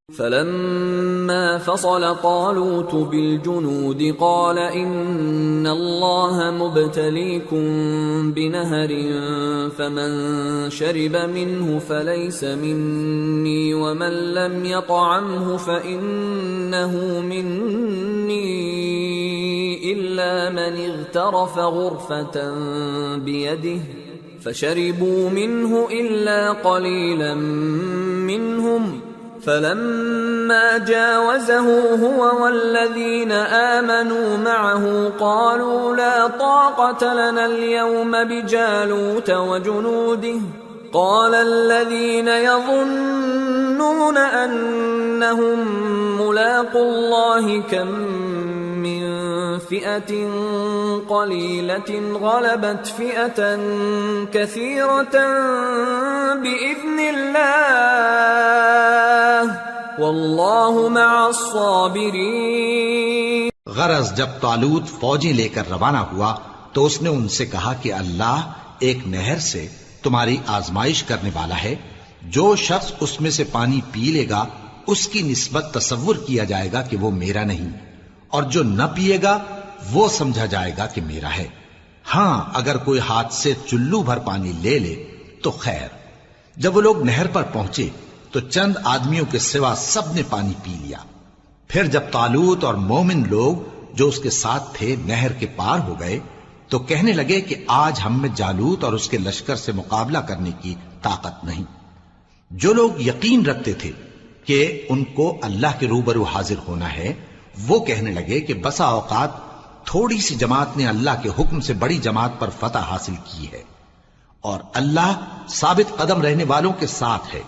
فلما فصل طالوت بالجنود قال إن الله مبتليكم بنهر فمن شرب منه فليس مني ومن لم يطعمه فإنه مني إلا من اغترف غرفة بيده فشربوا منه إلا قليلا منهم فلما جاوزه هو والذين آمنوا معه قالوا لا طاقة لنا اليوم بجالوت وجنوده قال الذين يظنون أنهم ملاقو الله كم من فئة قليلة غلبت فئة كثيرة بإذن الله واللہ مع الصابرین۔ غرض جب طالوت فوجیں لے کر روانہ ہوا تو اس نے ان سے کہا کہ اللہ ایک نہر سے تمہاری آزمائش کرنے والا ہے، جو شخص اس میں سے پانی پی لے گا اس کی نسبت تصور کیا جائے گا کہ وہ میرا نہیں، اور جو نہ پیے گا وہ سمجھا جائے گا کہ میرا ہے۔ ہاں اگر کوئی ہاتھ سے چلو بھر پانی لے لے تو خیر۔ جب وہ لوگ نہر پر پہنچے تو چند آدمیوں کے سوا سب نے پانی پی لیا۔ پھر جب طالوت اور مومن لوگ جو اس کے ساتھ تھے نہر کے پار ہو گئے تو کہنے لگے کہ آج ہم میں جالوت اور اس کے لشکر سے مقابلہ کرنے کی طاقت نہیں۔ جو لوگ یقین رکھتے تھے کہ ان کو اللہ کے روبرو حاضر ہونا ہے وہ کہنے لگے کہ بسا اوقات تھوڑی سی جماعت نے اللہ کے حکم سے بڑی جماعت پر فتح حاصل کی ہے، اور اللہ ثابت قدم رہنے والوں کے ساتھ ہے۔